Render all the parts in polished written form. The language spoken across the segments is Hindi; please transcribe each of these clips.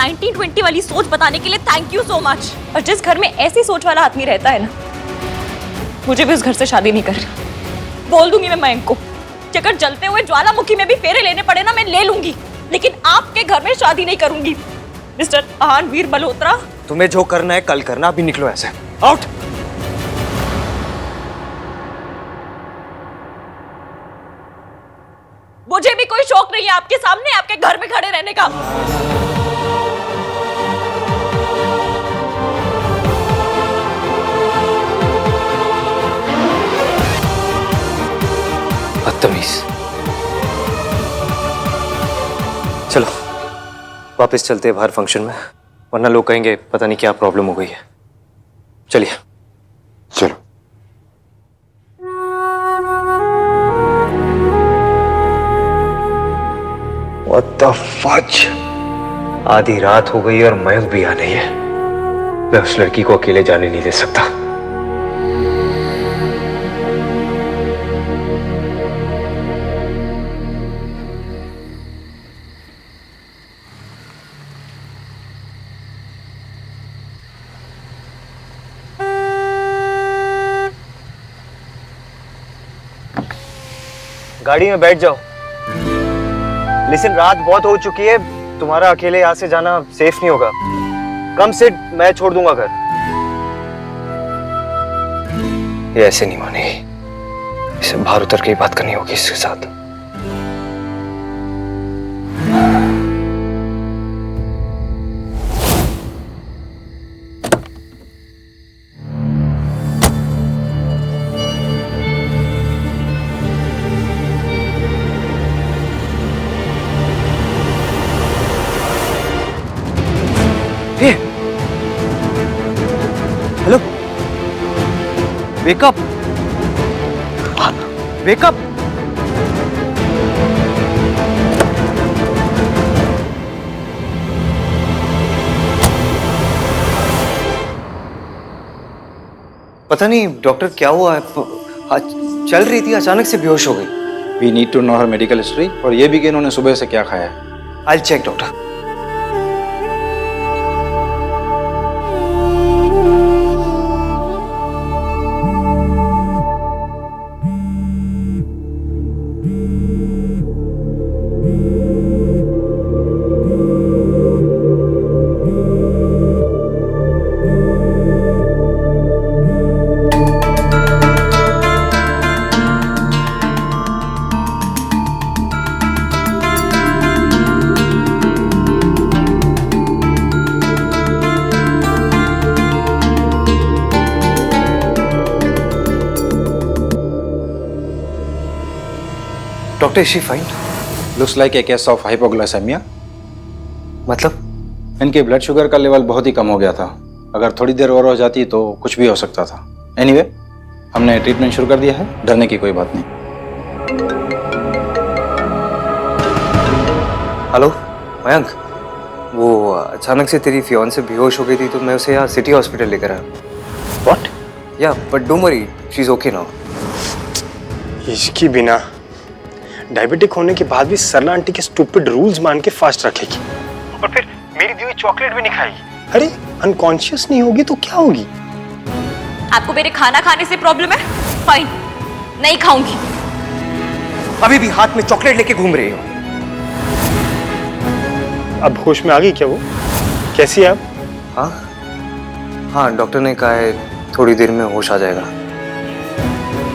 1920 वाली सोच बताने के लिए थैंक यू सो मच। और जिस घर में ऐसी सोच वाला आदमी रहता है ना, मुझे भी उस घर से शादी नहीं करनी। बोल दूंगी मैं मयंक को, अगर जलते हुए ज्वालामुखी में भी फेरे लेने पड़े ना, मैं ले लूंगी, लेकिन आपके घर में शादी नहीं करूंगी। मिस्टर आहानवीर मल्होत्रा, तुम्हें जो करना है कल करना, अभी निकलो ऐसे, आउट। मुझे भी कोई शौक नहीं है आपके सामने आपके घर में खड़े रहने का। बदतमीज। चलो वापस चलते हैं बाहर फंक्शन में, वरना लोग कहेंगे पता नहीं क्या प्रॉब्लम हो गई है। चलिए चलो। What the fudge? आधी रात हो गई और मयंक भी आ नहीं है। मैं उस लड़की को अकेले जाने नहीं दे सकता। गाड़ी में बैठ जाओ। लिसन, रात बहुत हो चुकी है, तुम्हारा अकेले यहाँ से जाना सेफ नहीं होगा। कम से मैं छोड़ दूंगा घर। ये ऐसे नहीं मानेगी, इसे बाहर उतर के ही बात करनी होगी इसके साथ। Hello, wake up, wake up. पता नहीं डॉक्टर क्या हुआ है, चल रही थी अचानक से बेहोश हो गई। We need to know her medical history और ये भी कि इन्होंने सुबह से क्या खाया है। I'll check doctor. Doctor, is she fine? Looks like a case of hypoglycemia। मतलब इनके ब्लड शुगर का लेवल बहुत ही कम हो गया था। अगर थोड़ी देर और हो जाती तो कुछ भी हो सकता था। एनीवे, हमने ट्रीटमेंट शुरू कर दिया है, डरने की कोई बात नहीं। हेलो मयंक, वो अचानक से तेरी फियांसे बेहोश हो गई थी तो मैं उसे यहाँ सिटी हॉस्पिटल लेकर आया। व्हाट? या but don't worry, she is okay now. इसकी बिना डायबिटिक होने के बाद भी सरला आंटी के स्टूपिड रूल्स मान के फास्ट रखेगी और फिर मेरी दी हुई चॉकलेट भी नहीं खाएगी। अरे अनकॉन्शियस नहीं होगी तो क्या होगी? आपको मेरे खाना खाने से प्रॉब्लम है? फाइन, नहीं खाऊंगी। अभी भी हाथ में चॉकलेट लेके घूम रही हो। अब होश में आ गई क्या वो? कैसी है अब? हाँ हाँ, डॉक्टर ने कहा है थोड़ी देर में होश आ जाएगा।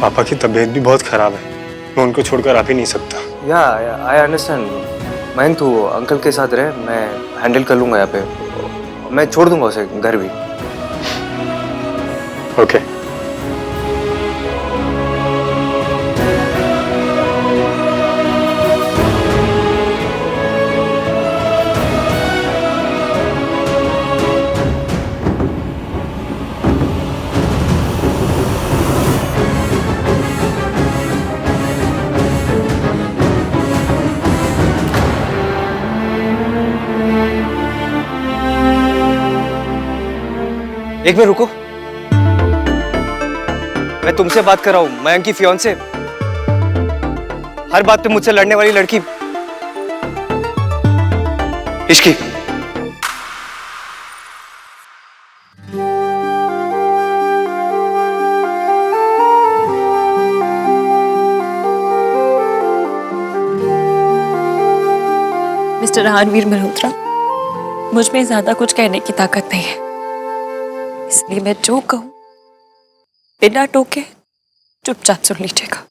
पापा की तबीयत भी बहुत खराब है, मैं उनको छोड़कर आ भी नहीं सकता। या आई अंडरस्टैंड। मयंक तू अंकल के साथ रहे, मैं हैंडल कर लूंगा यहाँ पे। मैं छोड़ दूंगा उसे घर भी। ओके। एक मिनट रुको, मैं तुमसे बात कर रहा हूं, मयंक की फियांसे, हर बात पे मुझसे लड़ने वाली लड़की। इश्की, मिस्टर रणवीर मल्होत्रा, मुझ में ज्यादा कुछ कहने की ताकत नहीं है, इसलिए मैं जो कहूं बिना टोके चुपचाप सुन लीजिएगा।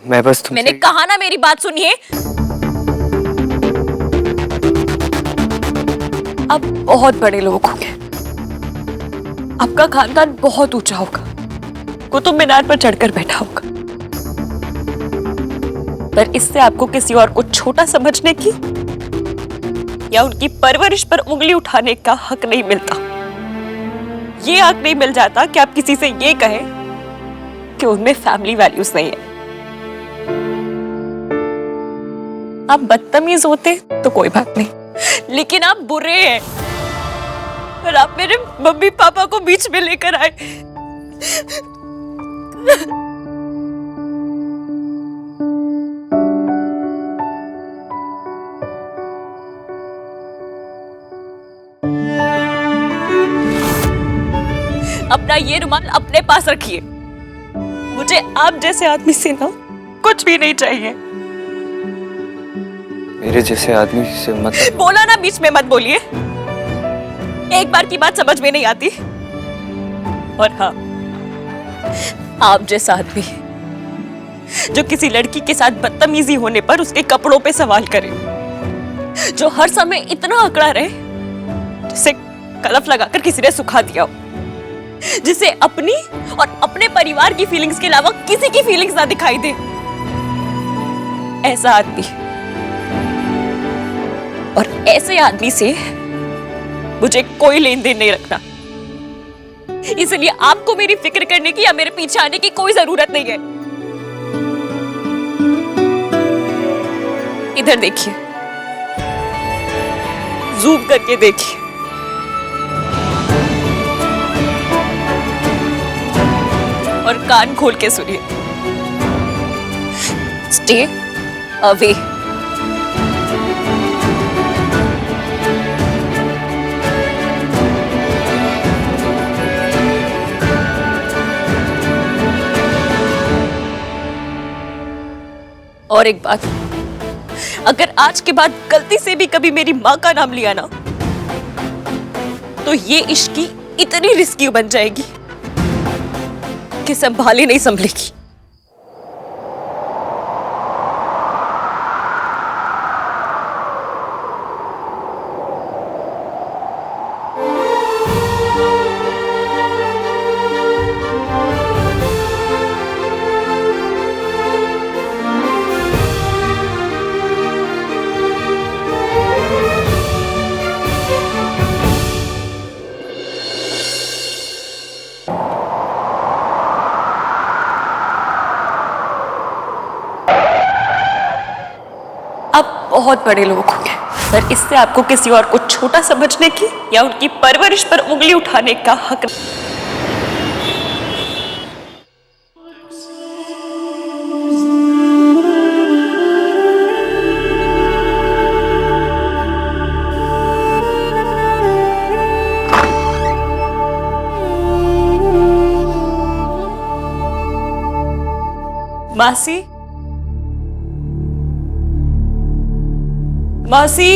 मैं बस तुमसे... मैंने कहा ना, मेरी बात सुनिए। आप बहुत बड़े लोग होंगे, आपका खानदान बहुत ऊंचा होगा, कुतुब मीनार पर चढ़कर बैठा होगा, पर इससे आपको किसी और को छोटा समझने की या उनकी परवरिश पर उंगली उठाने का हक नहीं मिलता। ये हक नहीं मिल जाता कि आप किसी से ये कहें कि उनमें फैमिली वैल्यूज नहीं है। आप बदतमीज होते तो कोई बात नहीं, लेकिन आप बुरे हैं और आप मेरे मम्मी पापा को बीच में लेकर आए। अपना ये रुमाल अपने पास रखिए। मुझे आप जैसे आदमी से ना कुछ भी नहीं चाहिए। मेरे जैसे आदमी से मतलब... बोला ना, बीच में मत बोलिए। एक बार की बात समझ में नहीं आती। और हाँ, आप जैसा आदमी जो किसी लड़की के साथ बदतमीजी होने पर उसके कपड़ों पे सवाल करे, जो हर समय इतना अकड़ा रहे जिसे कलफ लगाकर किसी ने सुखा दिया हो, जिसे अपनी और अपने परिवार की फीलिंग्स के अलावा किसी की फीलिंग्स ना दिखाई दे, ऐसा आदमी और ऐसे आदमी से मुझे कोई लेन देन नहीं रखना। इसलिए आपको मेरी फिक्र करने की या मेरे पीछे आने की कोई जरूरत नहीं है। इधर देखिए, जूम करके देखिए। और कान खोल के सुनिए। Stay away. और एक बात, अगर आज के बाद गलती से भी कभी मेरी माँ का नाम लिया ना, तो ये इश्क की इतनी रिस्की बन जाएगी कि संभाली नहीं संभलेगी। बहुत बड़े लोग होंगे, पर इससे आपको किसी और को छोटा समझने की या उनकी परवरिश पर उंगली उठाने का हक नहीं। मासी, मासी,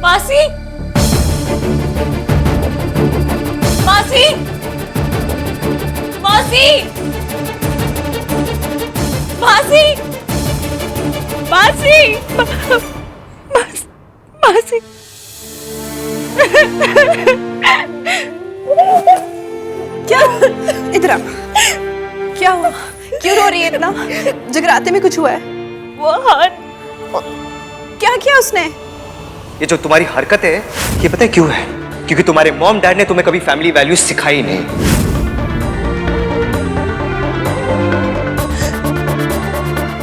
मासी, मासी, मासी, मासी, मासी, मासी। क्या? इधर आ। क्या हुआ? क्यों रो रही है इतना? जगराते में कुछ हुआ है? वो हार। क्या किया उसने? ये जो तुम्हारी हरकत है, ये पता है क्यों है? क्योंकि तुम्हारे मॉम डैड ने तुम्हें कभी फैमिली वैल्यूज सिखाई नहीं।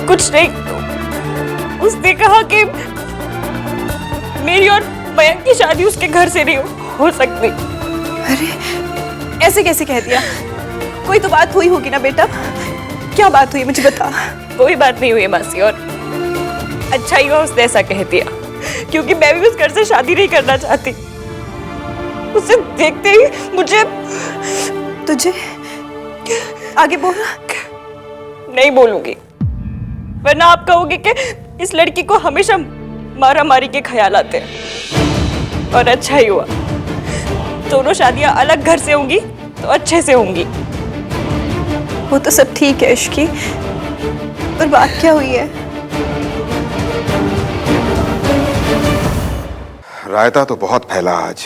कुछ नहीं, उसने कहा कि मेरी और मयंक की शादी उसके घर से नहीं हो सकती। अरे ऐसे कैसे कह दिया? कोई तो बात हुई होगी ना बेटा? क्या बात हुई, मुझे बता। कोई बात नहीं हुई मासी, और अच्छा ही हुआ उसने ऐसा कह दिया, क्योंकि मैं भी उस घर से शादी नहीं करना चाहती। उसे देखते ही मुझे... तुझे आगे बोल। नहीं बोलूंगी, वरना आप कहोगे कि इस लड़की को हमेशा मारा मारी के ख्याल आते हैं। और अच्छा ही हुआ, दोनों शादियां अलग घर से होंगी तो अच्छे से होंगी। वो तो सब ठीक है इश्की, पर बात क्या हुई है? रायता तो बहुत फैला आज,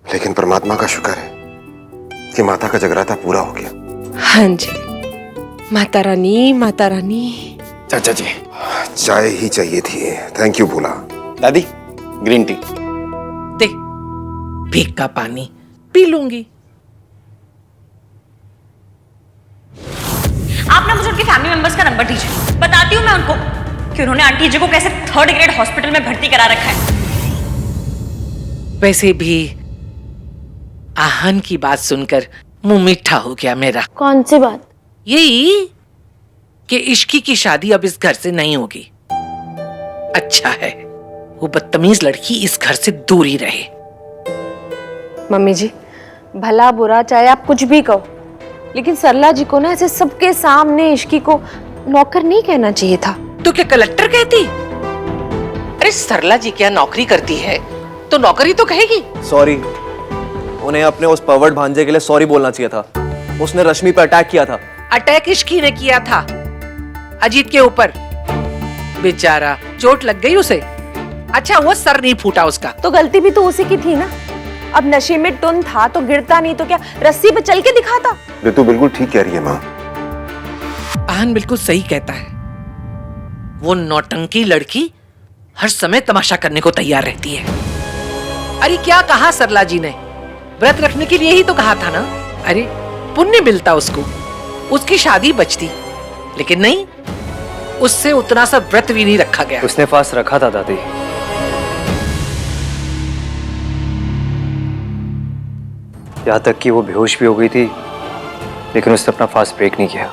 लेकिन परमात्मा का शुक्र है कि माता का जगराता पूरा हो गया। हाँ जी, माता रानी, माता रानी। चाचा जी, चाय ही चाहिए थी। थैंक यू भोला। दादी, ग्रीन टी। दे, भीग का पानी पी लूंगी। आप ना मुझे उनके फैमिली मेंबर्स का नंबर दीजिए, बताती हूँ मैं उनको कि उन्होंने आंटी जी को कैसे 3rd ग्रेड हॉस्पिटल में भर्ती करा रखा है। वैसे भी आहन की बात सुनकर मुंह मीठा हो गया मेरा। कौन सी बात? यही कि इश्की की शादी अब इस घर से नहीं होगी। अच्छा है वो बदतमीज लड़की इस घर से दूर ही रहे। मम्मी जी, भला बुरा चाहे आप कुछ भी कहो, लेकिन सरला जी को ना ऐसे सबके सामने इश्की को नौकर नहीं कहना चाहिए था। तो क्या कलेक्टर कहती? अरे सरला जी क्या नौकरी करती है तो नौकरी तो कहेगी। सॉरी, उन्हें अपने उस परवर्ट भांजे के लिए सॉरी बोलना चाहिए था। उसने रश्मि पर अटैक किया था। अटैक इश्की ने किया था अजीत के ऊपर। बेचारा चोट लग गई उसे। अच्छा वो सर नहीं फूटा उसका। तो गलती भी तो उसी की थी ना। अब नशे में टुन था तो गिरता नहीं तो क्या रस्सी पे चल के दिखाता? ऋतु बिल्कुल ठीक कह रही है माँ। आहन बिल्कुल सही कहता है। वो नौटंकी लड़की हर समय तमाशा करने को तैयार रहती है। अरे क्या कहा सरला जी ने, व्रत रखने के लिए ही तो कहा था ना। अरे पुण्य मिलता उसको, उसकी शादी बचती, लेकिन नहीं, उससे उतना सा व्रत भी नहीं रखा गया। उसने फास्ट रखा था दादी। यहाँ तक कि वो बेहोश भी हो गई थी, लेकिन उसने अपना फास्ट ब्रेक नहीं किया।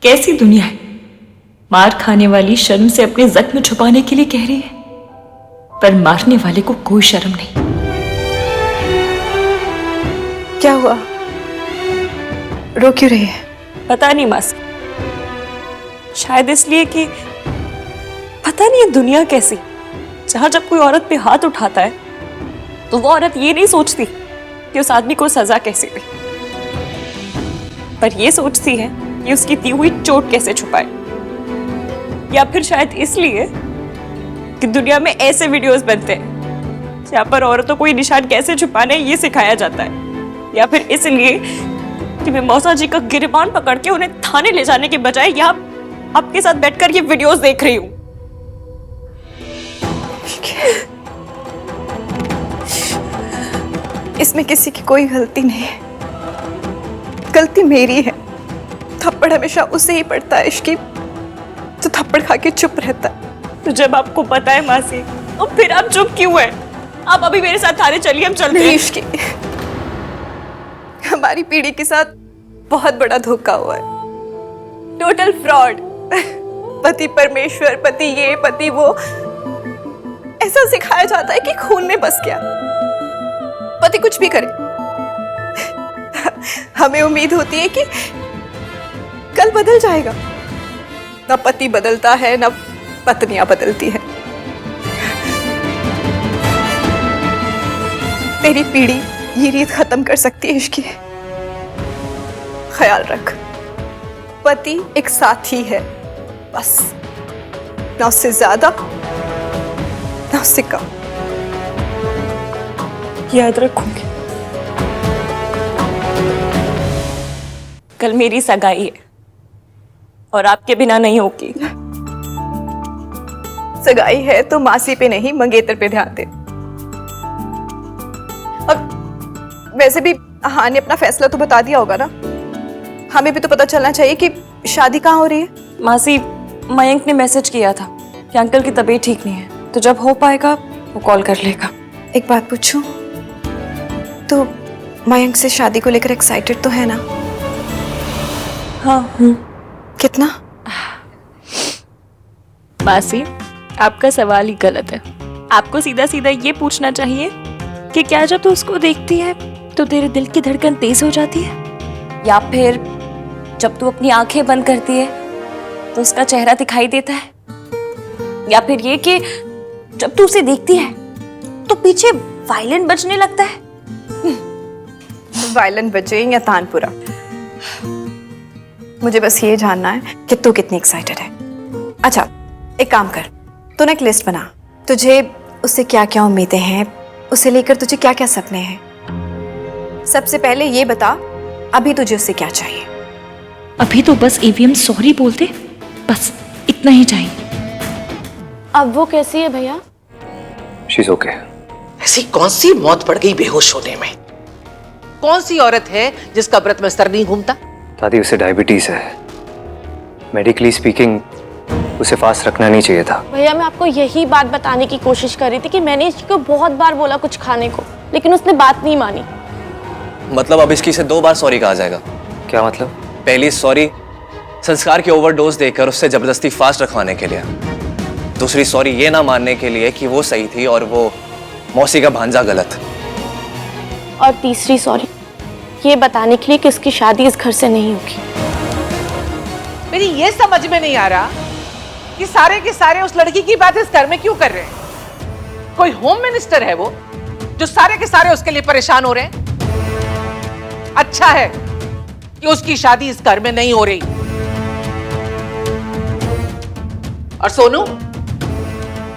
कैसी दुनिया है, मार खाने वाली शर्म से अपने जख्म छुपाने के लिए कह रही है, पर मारने वाले को कोई शर्म नहीं। क्या हुआ? रो क्यों रही है? पता नहीं मासी, शायद इसलिए कि पता नहीं है दुनिया कैसी, जहां जब कोई औरत पे हाथ उठाता है तो वो औरत ये नहीं सोचती कि उस आदमी को सजा कैसे दे, पर ये सोचती है कि उसकी दी हुई चोट कैसे छुपाए। या फिर शायद इसलिए कि दुनिया में ऐसे वीडियोस बनते हैं जहां पर औरतों को ये निशान कैसे छुपाने ये सिखाया जाता है। या फिर इसलिए कि मैं मौसा जी का गिरबान पकड़ के उन्हें थाने ले जाने के बजाय यहाँ आपके साथ बैठकर ये वीडियोस देख रही हूँ। इसमें किसी की कोई गलती नहीं है, गलती मेरी है। थप्पड़ हमेशा उसे ही पड़ता है इश्की, तो थप्पड़ खा के चुप रहता है। तो जब आपको पता है मासी, तो फिर आप चुप क्यों है? आप अभी मेरे साथ थाने चलिए, हम चलते हैं। इश्की, हमारी पीढ़ी के साथ बहुत बड़ा धोखा हुआ है, टोटल फ्रॉड। पति परमेश्वर, पति ये, पति वो, ऐसा सिखाया जाता है कि खून में बस गया। पति कुछ भी करे, हमें उम्मीद होती है कि कल बदल जाएगा। ना पति बदलता है, ना पत्नियां बदलती है। तेरी पीढ़ी ये रीत खत्म कर सकती है इश्की। ख्याल रख, पति एक साथी है बस, ना उससे ज्यादा ना उससे कम। याद रखूंगी। कल मेरी सगाई है और आपके बिना नहीं होगी। सगाई है तो मासी पे नहीं मंगेतर पे ध्यान दे। अब वैसे भी हाँ ने अपना फैसला तो बता दिया होगा ना, हमें भी तो पता चलना चाहिए कि शादी कहाँ हो रही है। मासी, मयंक ने मैसेज किया था कि अंकल की तबीयत ठीक नहीं है, तो जब हो पाएगा वो कॉल कर लेगा। एक बात पूछूं, तो मयंक से शादी को लेकर एक्साइटेड तो है ना? हाँ। कितना? मासी, आपका सवाल ही गलत है। आपको सीधा सीधा ये पूछना चाहिए कि क्या जब तू उसको देखती है तो तेरे दिल की धड़कन तेज हो जाती है, या फिर जब तू अपनी आंखें बंद करती है तो उसका चेहरा दिखाई देता है, या फिर ये कि जब तू उसे देखती है तो पीछे वायलिन बजने लगता है। वायलिन बजे या तानपुरा, मुझे बस ये जानना है कि तू कितनी एक्साइटेड है। अच्छा, एक काम कर, तू ना एक लिस्ट बना, तुझे उससे क्या क्या उम्मीदें हैं, उसे लेकर तुझे क्या क्या सपने हैं। सबसे पहले ये बता, अभी तुझे उससे क्या चाहिए? अभी तो बस AVM सॉरी बोलते, बस इतना ही चाहिए। अब वो कैसी है भैया? She is okay. ऐसी कौन सी मौत पड़ गई बेहोश होने में? कौन सी औरत है जिसका व्रत में सर नहीं घूमता? दादी, उसे डायबिटीज है। मेडिकली स्पीकिंग उसे फास्ट रखना नहीं चाहिए था। भैया मैं आपको यही बात बताने की कोशिश कर रही थी कि मैंने इसको बहुत बार बोला कुछ खाने को, लेकिन उसने बात नहीं मानी। मतलब अब इसकी से 2 बार सॉरी कहा जाएगा? क्या मतलब? पहली सॉरी संस्कार की ओवरडोज देकर उससे जबरदस्ती फास्ट रखवाने के लिए, दूसरी सॉरी ये ना मानने के लिए कि वो सही थी और वो मौसी का भांजा गलत, और तीसरी सॉरी ये बताने के लिए कि उसकी शादी इस घर से नहीं होगी। मेरी ये समझ में नहीं आ रहा कि सारे के सारे उस लड़की की बात इस घर में क्यों कर रहे हैं? कोई होम मिनिस्टर है वो जो सारे के सारे उसके लिए परेशान हो रहे हैं? अच्छा है कि उसकी शादी इस घर में नहीं हो रही। और सोनू,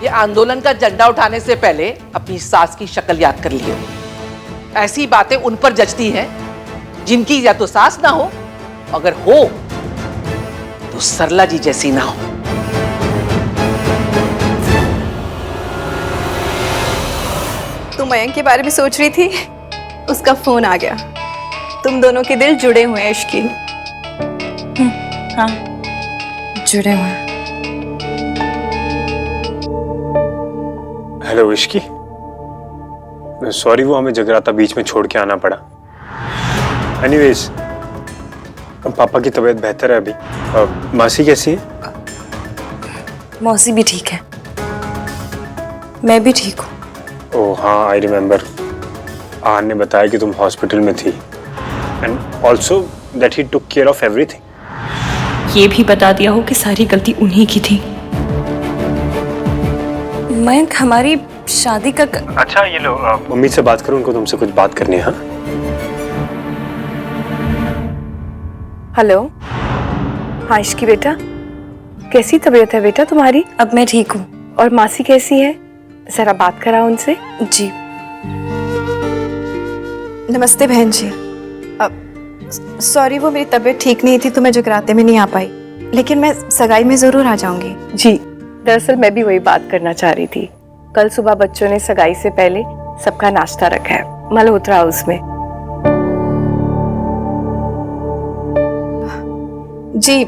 ये आंदोलन का झंडा उठाने से पहले अपनी सास की शक्ल याद कर लियो। ऐसी बातें उन पर जचती हैं जिनकी या तो सास ना हो, अगर हो तो सरला जी जैसी ना हो। तुम मयंक के बारे में सोच रही थी, उसका फोन आ गया। तुम दोनों के दिल जुड़े हुए हैं इश्की। हाँ, जुड़े हुए हैं। हेलो इश्की, सॉरी वो हमें जगराता बीच में छोड़ के आना पड़ा। एनीवेज, पापा की तबीयत बेहतर है अभी। मासी कैसी है? मौसी भी ठीक है, मैं भी ठीक हूँ। ओह हाँ, आई रिमेम्बर। आन ने बताया कि तुम हॉस्पिटल में थी and also that he took care of everything. ये भी बता दिया हो कि सारी गलती उन्हीं की थी। मयंक, हमारी शादी का अच्छा ये लो, मम्मी से बात करो, उनको तुमसे कुछ बात करनी है। हाँ हेलो। हाँ इश्की बेटा, कैसी तबीयत है बेटा तुम्हारी? अब मैं ठीक हूँ। और मासी कैसी है? जरा बात कराओ उनसे। जी। नमस्ते बहन जी। सॉरी, वो मेरी तबीयत ठीक नहीं थी तो मैं जगराते में नहीं आ पाई, लेकिन मैं सगाई में जरूर आ जाऊंगी। जी, दरअसल मैं भी वही बात करना चाह रही थी। कल सुबह बच्चों ने सगाई से पहले सबका नाश्ता रखा है मल्होत्रा हाउस में। जी,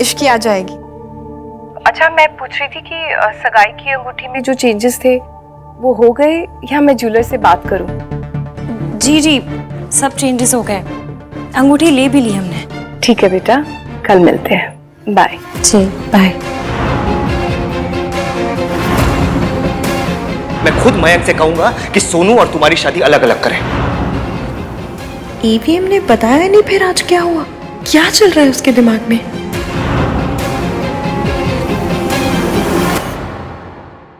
इश्की आ जाएगी। अच्छा, मैं पूछ रही थी कि सगाई की अंगूठी में जो चेंजेस थे वो हो गए या मैं ज्वेलर से बात करूं? जी जी, सब चेंजेस हो गए, अंगूठी ले भी ली हमने। ठीक है बेटा, कल मिलते हैं। बाय। जी बाय। मैं खुद मयंक से कहूंगा कि सोनू और तुम्हारी शादी अलग अलग करें। AVM ने बताया नहीं फिर आज क्या हुआ? क्या चल रहा है उसके दिमाग में?